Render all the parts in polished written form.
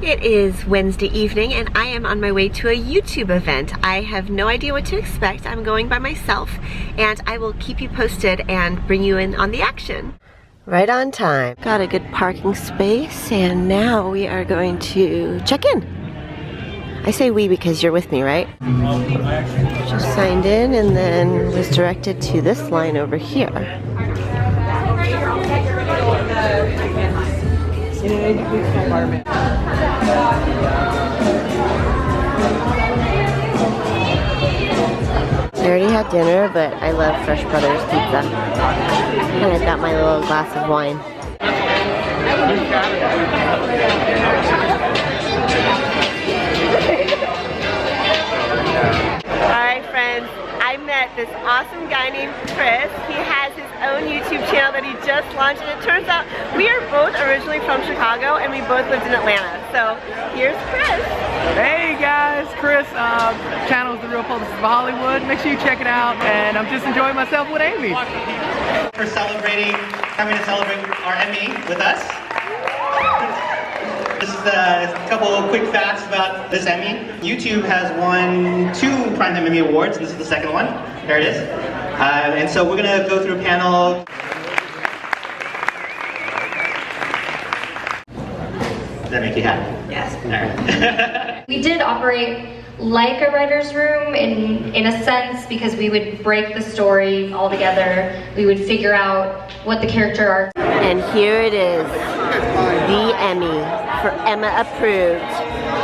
It is Wednesday evening and I am on my way to a YouTube event. I have no idea what to expect. I'm going by myself and I will keep you posted and bring you in on the action. Right on time. Got a good parking space and now we are going to check in. I say we because you're with me, right? Just signed in and then was directed to this line over here. I already had dinner, but I love Fresh Brothers pizza. And I've got my little glass of wine. Alright friends, I met this awesome guy named Chris. He has his own YouTube channel that he just launched, and it turns out we are both originally from Chicago and we both lived in Atlanta. So here's Chris. Hey guys, Chris. Channel is The Real Publicist of Hollywood. Make sure you check it out, and I'm just enjoying myself with Amy. For coming to celebrate our Emmy with us. Just a couple of quick facts about this Emmy. YouTube has won 2 Primetime Emmy Awards, and this is the second one. There it is. And so we're gonna go through a panel. Does that make you happy? Yes. All right. We did operate like a writer's room in a sense, because we would break the story all together. We would figure out what the character arc. And here it is, the Emmy for Emma Approved.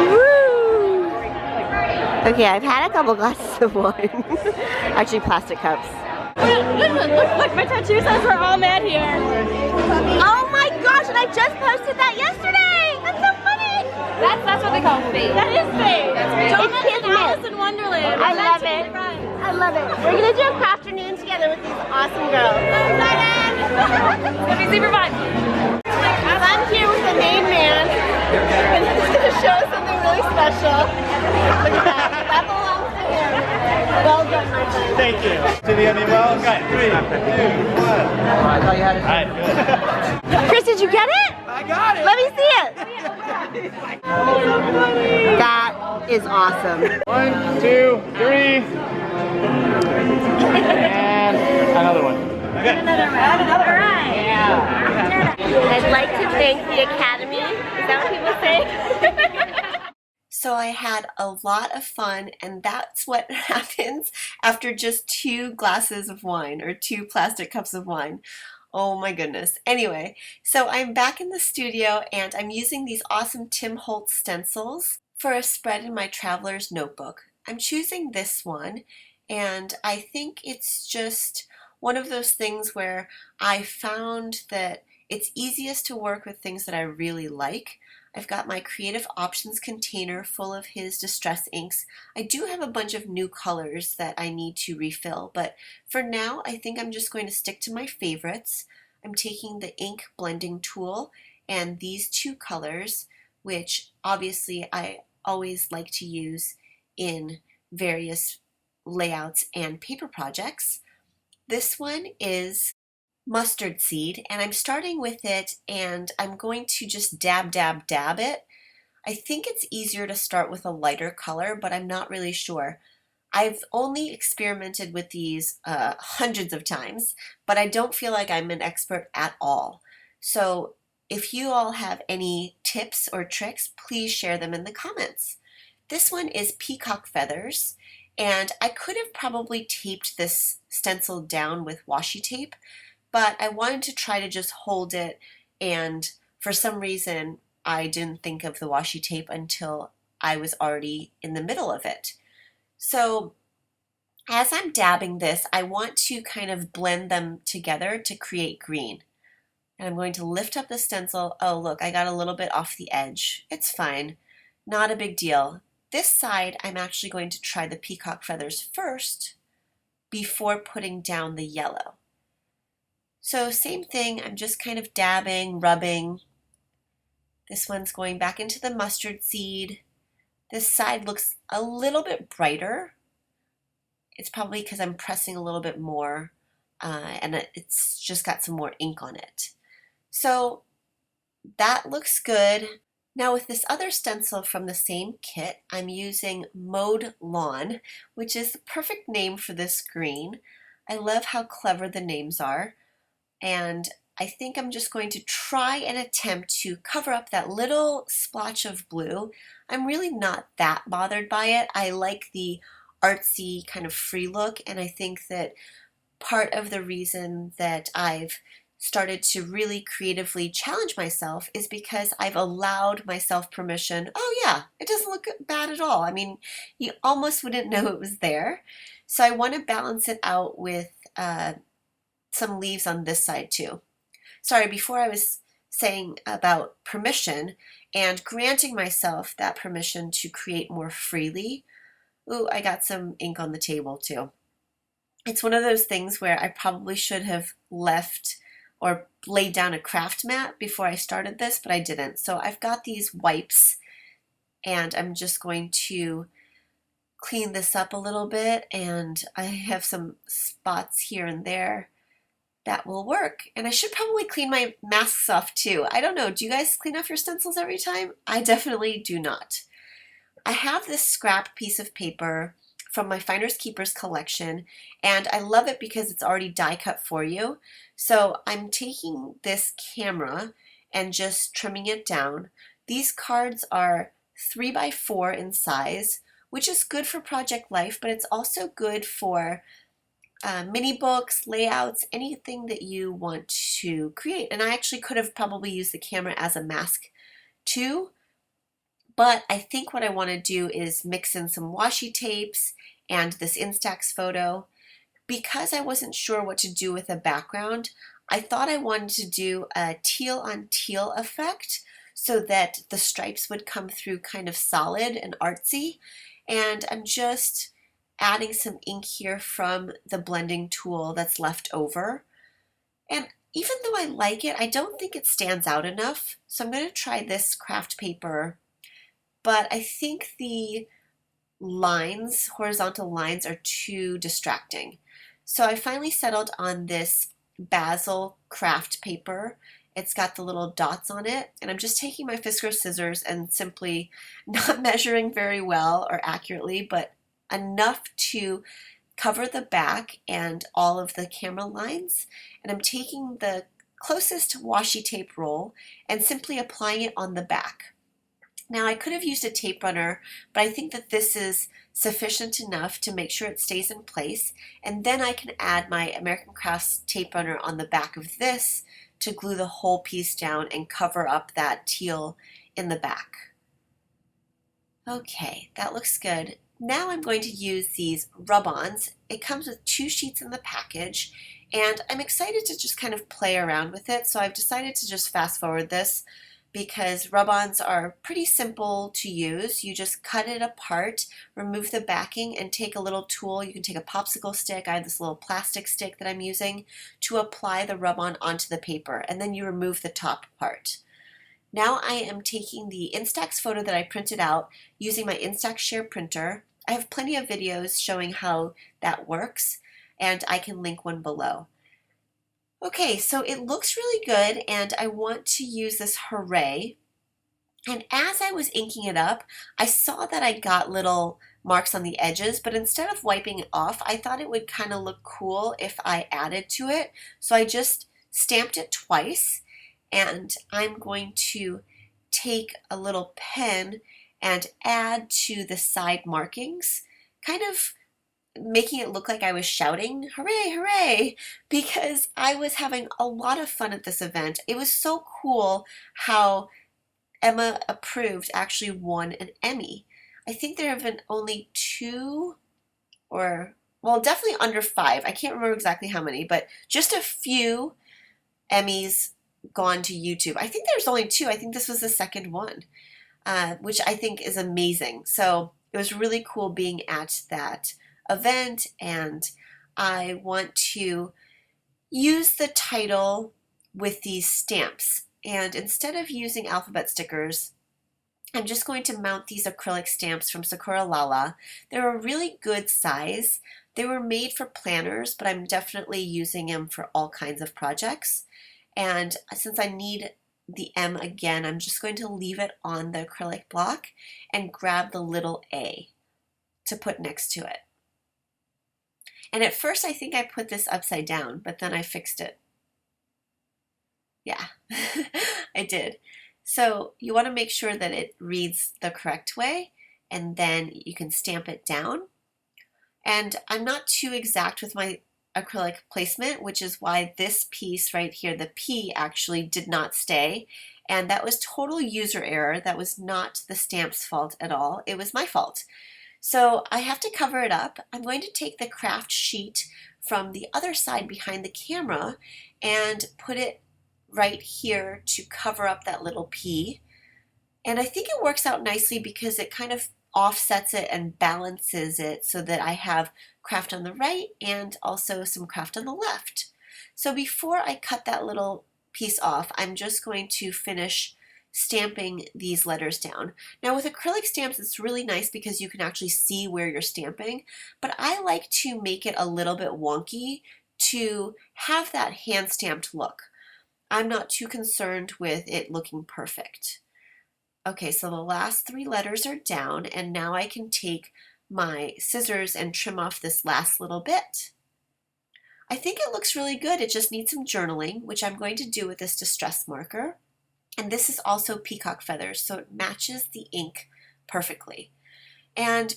Woo! Okay, I've had a couple glasses of wine. Actually, plastic cups. Listen, look, my tattoo says we're all mad here. Oh my gosh, and I just posted that yesterday! That's so funny! That's what they call fate. That is fate. Don't It's mention kismet. Alice in Wonderland. I love it. I love it. We're gonna do a craft afternoon together with these awesome girls. Let me see your vibe. I'm here with the main man, and he's gonna show us something really special. Look at that. That belongs to him. Well done, my friend. Thank you. To the Emmy well. Okay, 3, 2, 1. I thought you had it. All right, good. Chris, did you get it? I got it. Let me see it. That is awesome. 1, 2, 3. And another one. Okay. All right. Yeah. I'd like to thank the Academy. Is that what people say? So I had a lot of fun, and that's what happens after just 2 glasses of wine or 2 plastic cups of wine. Oh my goodness. Anyway, so I'm back in the studio and I'm using these awesome Tim Holtz stencils for a spread in my traveler's notebook. I'm choosing this one, and I think it's just one of those things where I found that it's easiest to work with things that I really like. I've got my Creative Options container full of his distress inks. I do have a bunch of new colors that I need to refill, but for now I think I'm just going to stick to my favorites. I'm taking the ink blending tool and these 2 colors, which obviously I always like to use in various layouts and paper projects. This one is mustard seed, and I'm starting with it and I'm going to just dab it. I think it's easier to start with a lighter color, but I'm not really sure. I've only experimented with these hundreds of times, but I don't feel like I'm an expert at all. So if you all have any tips or tricks, please share them in the comments. This one is peacock feathers, and I could have probably taped this stencil down with washi tape, but I wanted to try to just hold it, and for some reason I didn't think of the washi tape until I was already in the middle of it. So as I'm dabbing this, I want to kind of blend them together to create green. And I'm going to lift up the stencil. Oh look, I got a little bit off the edge. It's fine, not a big deal. This side I'm actually going to try the peacock feathers first before putting down the yellow. So same thing, I'm just kind of dabbing, rubbing. This one's going back into the mustard seed. This side looks a little bit brighter. It's probably because I'm pressing a little bit more and it's just got some more ink on it. So that looks good. Now with this other stencil from the same kit, I'm using Mowed Lawn, which is the perfect name for this green. I love how clever the names are, and I think I'm just going to try and attempt to cover up that little splotch of blue. I'm really not that bothered by it. I like the artsy kind of free look, and I think that part of the reason that I've started to really creatively challenge myself is because I've allowed myself permission. Oh yeah, it doesn't look bad at all. I mean, you almost wouldn't know it was there. So I want to balance it out with some leaves on this side too. Sorry, before I was saying about permission and granting myself that permission to create more freely. Ooh, I got some ink on the table too. It's one of those things where I probably should have left or laid down a craft mat before I started this, but I didn't. So I've got these wipes and I'm just going to clean this up a little bit, and I have some spots here and there that will work. And I should probably clean my masks off too. I don't know, do you guys clean off your stencils every time? I definitely do not. I have this scrap piece of paper from my Finders Keepers collection, and I love it because it's already die cut for you. So I'm taking this camera and just trimming it down. These cards are 3 by 4 in size, which is good for project life, but it's also good for mini books, layouts, anything that you want to create. And I actually could have probably used the camera as a mask too, but I think what I want to do is mix in some washi tapes and this Instax photo. Because I wasn't sure what to do with a background, I thought I wanted to do a teal on teal effect so that the stripes would come through kind of solid and artsy. And I'm just adding some ink here from the blending tool that's left over. And even though I like it, I don't think it stands out enough. So I'm going to try this craft paper, but I think the lines, horizontal lines, are too distracting. So I finally settled on this basil craft paper. It's got the little dots on it, and I'm just taking my Fiskars scissors and simply not measuring very well or accurately, but enough to cover the back and all of the camera lines. And I'm taking the closest washi tape roll and simply applying it on the back. Now I could have used a tape runner, but I think that this is sufficient enough to make sure it stays in place, and then I can add my American Crafts tape runner on the back of this to glue the whole piece down and cover up that teal in the back. Okay, that looks good. Now I'm going to use these rub-ons. It comes with 2 sheets in the package, and I'm excited to just kind of play around with it, so I've decided to just fast forward this because rub-ons are pretty simple to use. You just cut it apart, remove the backing, and take a little tool. You can take a popsicle stick. I have this little plastic stick that I'm using to apply the rub-on onto the paper, and then you remove the top part. Now I am taking the Instax photo that I printed out using my Instax Share printer. I have plenty of videos showing how that works, and I can link one below. Okay, so it looks really good, and I want to use this Hooray. And as I was inking it up, I saw that I got little marks on the edges, but instead of wiping it off, I thought it would kind of look cool if I added to it. So I just stamped it twice, and I'm going to take a little pen and add to the side markings, kind of making it look like I was shouting, hooray, hooray, because I was having a lot of fun at this event. It was so cool how Emma Approved actually won an Emmy. I think there have been only 2 or, well, definitely under 5. I can't remember exactly how many, but just a few Emmys gone to YouTube. I think there's only 2. I think this was the second one, which I think is amazing. So it was really cool being at that event, and I want to use the title with these stamps, and instead of using alphabet stickers, I'm just going to mount these acrylic stamps from Sakura Lala. They're a really good size. They were made for planners, but I'm definitely using them for all kinds of projects, and since I need the M again, I'm just going to leave it on the acrylic block and grab the little A to put next to it. And at first I think I put this upside down, but then I fixed it. Yeah, I did. So you want to make sure that it reads the correct way, and then you can stamp it down. And I'm not too exact with my acrylic placement, which is why this piece right here, the P, actually did not stay. And that was total user error. That was not the stamp's fault at all. It was my fault. So I have to cover it up. I'm going to take the craft sheet from the other side behind the camera and put it right here to cover up that little P. And I think it works out nicely because it kind of offsets it and balances it so that I have craft on the right and also some craft on the left. So before I cut that little piece off, I'm just going to finish stamping these letters down. Now with acrylic stamps, it's really nice because you can actually see where you're stamping, but I like to make it a little bit wonky to have that hand stamped look. I'm not too concerned with it looking perfect. Okay, so the last 3 letters are down, and now I can take my scissors and trim off this last little bit. I think it looks really good. It just needs some journaling, which I'm going to do with this distress marker. And this is also peacock feathers, so it matches the ink perfectly. And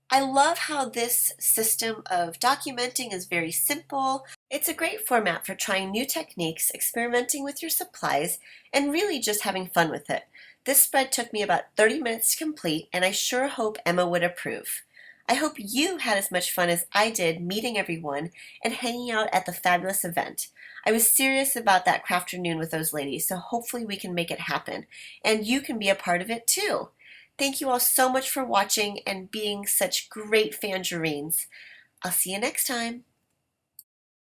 I love how this system of documenting is very simple. It's a great format for trying new techniques, experimenting with your supplies, and really just having fun with it. This spread took me about 30 minutes to complete, and I sure hope Emma would approve. I hope you had as much fun as I did meeting everyone and hanging out at the fabulous event. I was serious about that crafternoon with those ladies, so hopefully we can make it happen, and you can be a part of it too. Thank you all so much for watching and being such great Tangerines. I'll see you next time.